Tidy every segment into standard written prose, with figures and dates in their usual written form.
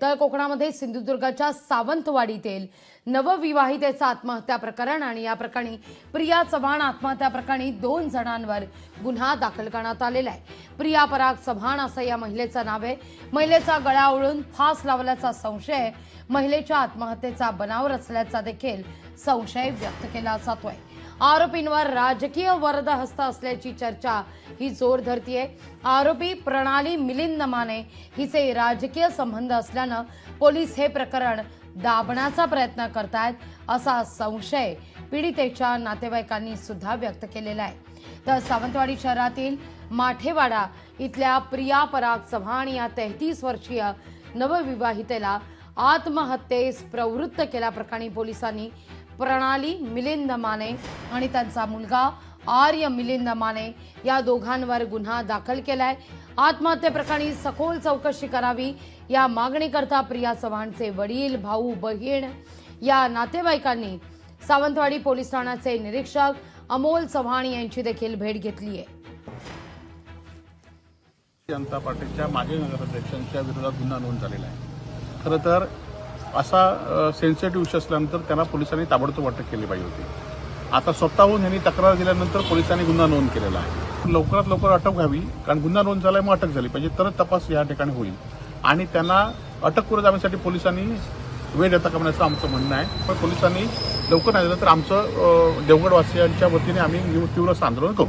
तर कोकणामध्ये सिंधुदुर्गाच्या सावंतवाडीतील नवविवाहितेचं आत्महत्या प्रकरण आणि या प्रकरणी प्रिया चव्हाण आत्महत्या प्रकरणी 2 जणांवर गुन्हा दाखल करण्यात आलेला आहे। प्रिया पराग चव्हाण असं या महिलेचं नाव आहे। महिलेचा गळा ओढून फास लावल्याचा संशय आहे। महिलेच्या आत्महत्येचा बनाव रचल्याचा देखील संशय व्यक्त केला जातोय। आरोपींवर राजकीय वरदहस्त असल्याची चर्चा ही जोर धरतीये। आरोपी प्रणाली मिलिंद माने हिचे राजकीय संबंध असल्यानं पोलीस हे प्रकरण दाबण्याचा प्रयत्न करतायत असा संशय पीडितेच्या नातेवाईकांनी सुद्धा व्यक्त केलेला आहे। तर सावंतवाडी शहरातील माठेवाडा इथल्या प्रिया पराग चव्हाण या 33 वर्षीय नवविवाहितेला आत्महत्येस प्रवृत्त केल्याप्रकरणी पोलिसांनी प्रणाली मिलिंद माने आणि त्यांचा मुलगा आर्य मिलिंद माने या दोघांवर गुन्हा दाखल केलाय। आत्महत्येप्रकरणी सखोल चौकशी करावी या मागणीकरता प्रिया चव्हाणचे वडील, भाऊ, बहीण या नातेवाईकांनी सावंतवाडी पोलीस ठाण्याचे निरीक्षक अमोल चव्हाण यांची देखील भेट घेतली आहे। जनता पार्टीच्या माजी नगराध्यक्षांच्या विरोधात गुन्हा नोंद झालेला आहे। खरं तर असा सेन्सिटिव्ह विषय असल्यानंतर त्यांना पोलिसांनी ताबडतोब अटक केली पाहिजे होती। आता स्वतःहून यांनी तक्रार दिल्यानंतर पोलिसांनी गुन्हा नोंद केलेला आहे। लवकरात लवकर अटक व्हावी, कारण गुन्हा नोंद झालाय मग अटक झाली पाहिजे, तर तपास या ठिकाणी होईल आणि त्यांना अटकपूर्व जामीनसाठी पोलिसांनी वेळ देता कामा आमचं म्हणणं आहे। पण पोलिसांनी लवकर नाही दिलं तर आमचं देवगडवासियांच्या वतीने आम्ही तीव्र आंदोलन करू।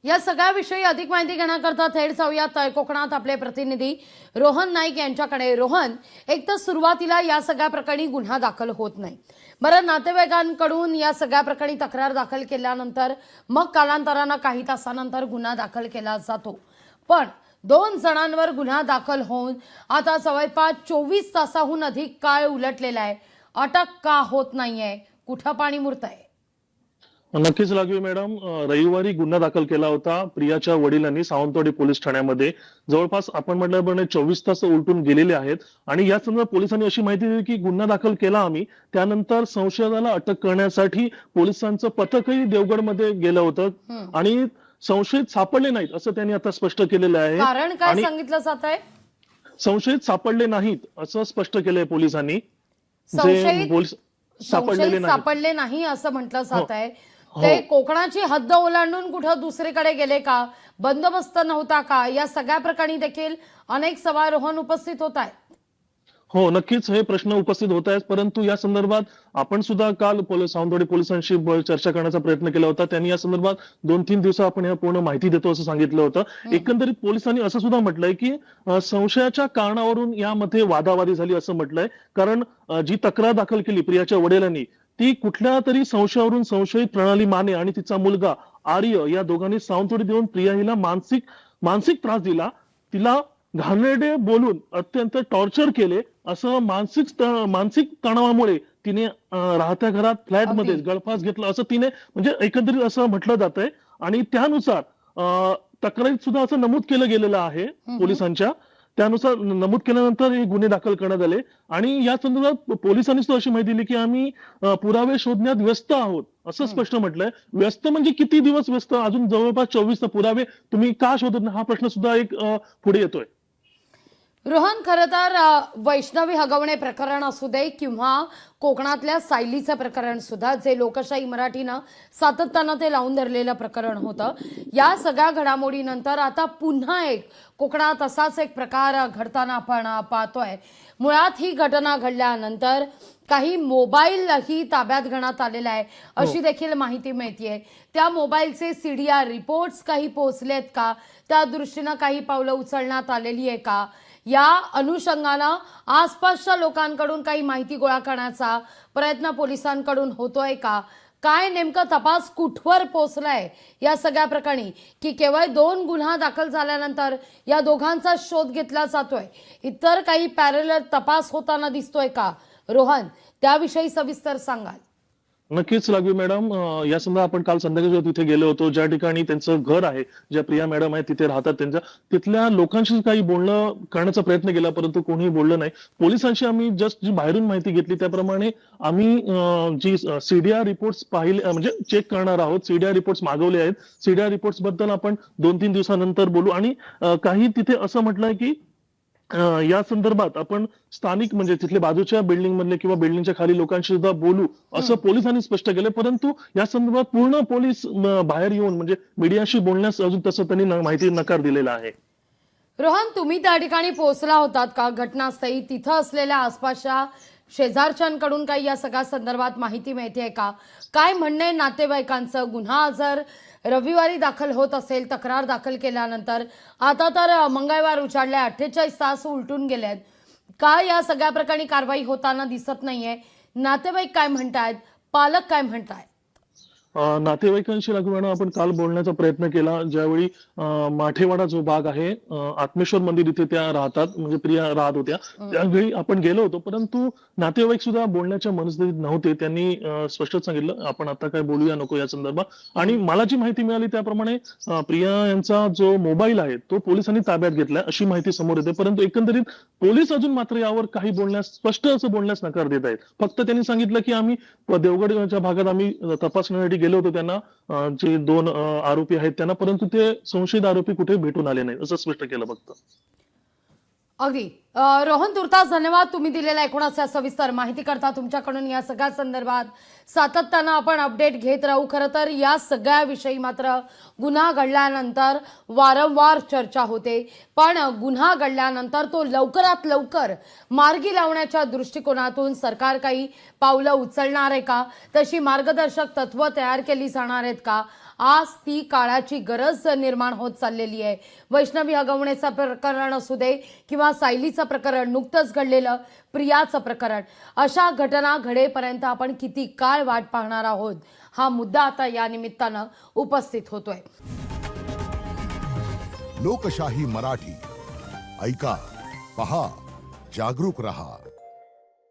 या सगळ्याविषयी अधिक माहिती घेण्याकरता थेट जाऊया तळ कोकणात आपले प्रतिनिधी रोहन नाईक यांच्याकडे। रोहन, एक तर सुरुवातीला या सगळ्या प्रकरणी गुन्हा दाखल होत नाही, बरं नातेवाईकांकडून या सगळ्या प्रकरणी तक्रार दाखल केल्यानंतर मग कालांतरानं काही तासानंतर गुन्हा दाखल केला जातो, पण 2 जणांवर गुन्हा दाखल होऊन आता जवळपास 24 तासाहून अधिक काळ उलटलेला आहे। अटक का होत नाहीये? कुठं पाणी मुरतंय? नक्कीच लागवी मॅडम, रविवारी गुन्हा दाखल केला होता प्रियाच्या वडिलांनी सावंतवाडी पोलीस ठाण्यामध्ये। जवळपास आपण म्हटल्याप्रमाणे 24 तास उलटून गेलेले आहेत आणि या संदर्भात पोलिसांनी अशी माहिती दिली की गुन्हा दाखल केला आम्ही, त्यानंतर संशयाला अटक करण्यासाठी पोलिसांचं पथकही देवगडमध्ये गेलं होतं आणि संशयित सापडले नाहीत असं त्यांनी आता स्पष्ट केलेलं आहे। कारण काय सांगितलं जात आहे? संशयित सापडले नाहीत असं स्पष्ट केलंय पोलिसांनी। सापडले नाही असं म्हटलं जात आहे। ते कोकणाची हद्द ओलांडून कुठं दुसरीकडे गेले का? बंदोबस्त नव्हता का? या सगळ्या प्रकरणी देखील अनेक सवाल रोहन उपस्थित होत आहेत। हो, नक्कीच हे प्रश्न उपस्थित होत आहेत, परंतु या संदर्भात आपण सुद्धा काल सावंतवाडी पोलिसांशी चर्चा करण्याचा प्रयत्न केला होता। त्यांनी या संदर्भात 2-3 दिवसात आपण या पूर्ण माहिती देतो असं सांगितलं होतं। एकंदरीत पोलिसांनी असं सुद्धा म्हटलंय की संशयाच्या कारणावरून यामध्ये वादावादी झाली असं म्हटलंय, कारण जी तक्रार दाखल केली प्रियाच्या वडिलांनी ती कुठल्या तरी संशयावरून संशयित प्रणाली माने आणि तिचा मुलगा आर्य या दोघांनी सावंतवाडी देऊन प्रिया हिला मानसिक त्रास दिला, तिला घाणेरडे बोलून अत्यंत टॉर्चर केले, असं मानसिक तणावामुळे तिने राहत्या घरात फ्लॅटमध्ये गळफास घेतला असं तिने म्हणजे एकंदरीत असं म्हटलं जात आहे। आणि त्यानुसार तक्रारीत सुद्धा असं नमूद केलं गेलेलं आहे पोलिसांच्या, त्यानुसार नमूद केल्यानंतर हे गुन्हे दाखल करण्यात आले आणि या संदर्भात पोलिसांनी सुद्धा अशी माहिती दिली की आम्ही पुरावे शोधण्यात व्यस्त आहोत असं स्पष्ट म्हटलंय। व्यस्त म्हणजे किती दिवस व्यस्त? अजून जवळपास 24 पुरावे तुम्ही का शोधत नाही हा प्रश्न सुद्धा एक पुढे येतोय। रोहन, खरं तर वैष्णवी हगवणे प्रकरण असू दे किंवा कोकणातल्या सायलीचं प्रकरण सुद्धा, जे लोकशाही मराठीनं सातत्यानं ते लावून धरलेलं प्रकरण होतं, या सगळ्या घडामोडीनंतर आता पुन्हा एक कोकणात असाच एक प्रकार घडताना आपण पाहतोय। मुळात ही घटना घडल्यानंतर काही मोबाईलही ताब्यात घेण्यात आलेला आहे अशी देखील माहिती मिळतेय। त्या मोबाईलचे CDR रिपोर्ट्स काही पोहोचलेत का? त्या दृष्टीनं काही पावलं उचलण्यात आलेली आहे का? या अनुषंगानं आसपासच्या लोकांकडून काही माहिती गोळा करण्याचा प्रयत्न पोलिसांकडून होतोय का? काय नेमकं तपास कुठवर पोहोचलाय या सगळ्या प्रकरणी, की केवळ 2 गुन्हा दाखल झाल्यानंतर या दोघांचा शोध घेतला जातोय? इतर काही पॅरलल तपास होताना दिसतोय का? रोहन, त्याविषयी सविस्तर सांगाल? नक्कीच लागवी मॅडम, या संदर्भात आपण काल संध्याकाळी तिथे गेलो होतो, ज्या ठिकाणी त्यांचं घर आहे, ज्या प्रिया मॅडम आहे तिथे राहतात, तिथल्या लोकांशी काही बोलणं करण्याचा प्रयत्न केला, परंतु कोणीही बोललं नाही। पोलिसांशी आम्ही जस्ट जी बाहेरून माहिती घेतली त्याप्रमाणे आम्ही जी CDR रिपोर्ट्स पाहिले म्हणजे चेक करणार आहोत, CDR रिपोर्ट्स मागवले आहेत। CDR रिपोर्ट्स बद्दल आपण 2-3 दिवसानंतर बोलू आणि काही तिथे असं म्हटलंय की या संदर्भात आपण स्थानिक म्हणजे तिथले बाजूच्या बिल्डिंग मधले किंवा बिल्डिंगच्या खाली लोकांशी सुद्धा बोलू असं पोलिसांनी स्पष्ट केलं, परंतु या संदर्भात पूर्ण पोलीस बाहेर येऊन म्हणजे मीडियाशी बोलण्यास अजून तसं त्यांनी माहिती नकार दिलेला आहे. रोहन, तुम्ही त्या ठिकाणी पोहोचला होतात का घटनास्थळी? तिथं असलेल्या आसपासच्या शेजारच्यांकडून काही या सगळ्या संदर्भात माहिती मिळते का? काय म्हणणे नातेवाईकांचं? गुन्हा जर रविवारी दाखल होत असेल, तक्रार दाखल केल्यानंतर, आता तर मंगळवार उजाडले, 48 तास उलटून गेलेत, का या सगळ्या प्रकरणी कारवाई होताना दिसत नाहीये? नातेवाईक काय म्हणतायत? पालक काय म्हणतायत? नातेवाईकांशी लागून आपण काल बोलण्याचा प्रयत्न केला, ज्यावेळी माठेवाडा जो भाग आहे, आत्मेश्वर मंदिर इथे त्या राहतात, म्हणजे प्रिया राहत होत्या, त्यावेळी आपण गेलो होतो, परंतु नातेवाईक सुद्धा बोलण्याच्या मनस्थितीत नव्हते. त्यांनी स्पष्टच सांगितलं आपण आता काय बोलूया नको या संदर्भात. आणि मला जी माहिती मिळाली त्याप्रमाणे प्रिया यांचा जो मोबाईल आहे तो पोलिसांनी ताब्यात घेतलाय अशी माहिती समोर येते, परंतु एकंदरीत पोलीस अजून मात्र यावर काही बोलण्यास, स्पष्ट असं बोलण्यास नकार देत आहेत. फक्त त्यांनी सांगितलं की आम्ही देवगडच्या भागात आम्ही तपासण्यासाठी गेलो होतो त्यांना, जे 2 आरोपी आहेत त्यांना, परंतु ते संशयित आरोपी कुठे भेटून आले नाही असं स्पष्ट केलं फक्त. अगदी रोहन, तुर्तास धन्यवाद. तुम्ही दिलेल्या एकूणच या सविस्तर माहिती करता. तुमच्याकडून या सगळ्या संदर्भात सातत्यानं आपण अपडेट घेत राहू. खरं तर या सगळ्याविषयी मात्र गुन्हा घडल्यानंतर वारंवार चर्चा होते, पण गुन्हा घडल्यानंतर तो लवकरात लवकर मार्गी लावण्याच्या दृष्टिकोनातून सरकार काही पावलं उचलणार आहे का? तशी मार्गदर्शक तत्व तयार केली जाणार आहेत का? आज ती काळाची गरज निर्माण होत चाललेली आहे. वैष्णवी हगवण्याचं प्रकरण असू दे किंवा सायलीचं प्रकरण, नुकतंच घडलेलं प्रियाचं प्रकरण, अशा घटना घडेपर्यंत आपण किती काळ वाट पाहणार आहोत, हा मुद्दा आता या निमित्तानं उपस्थित होतोय. लोकशाही मराठी ऐका, पहा, जागरूक रहा.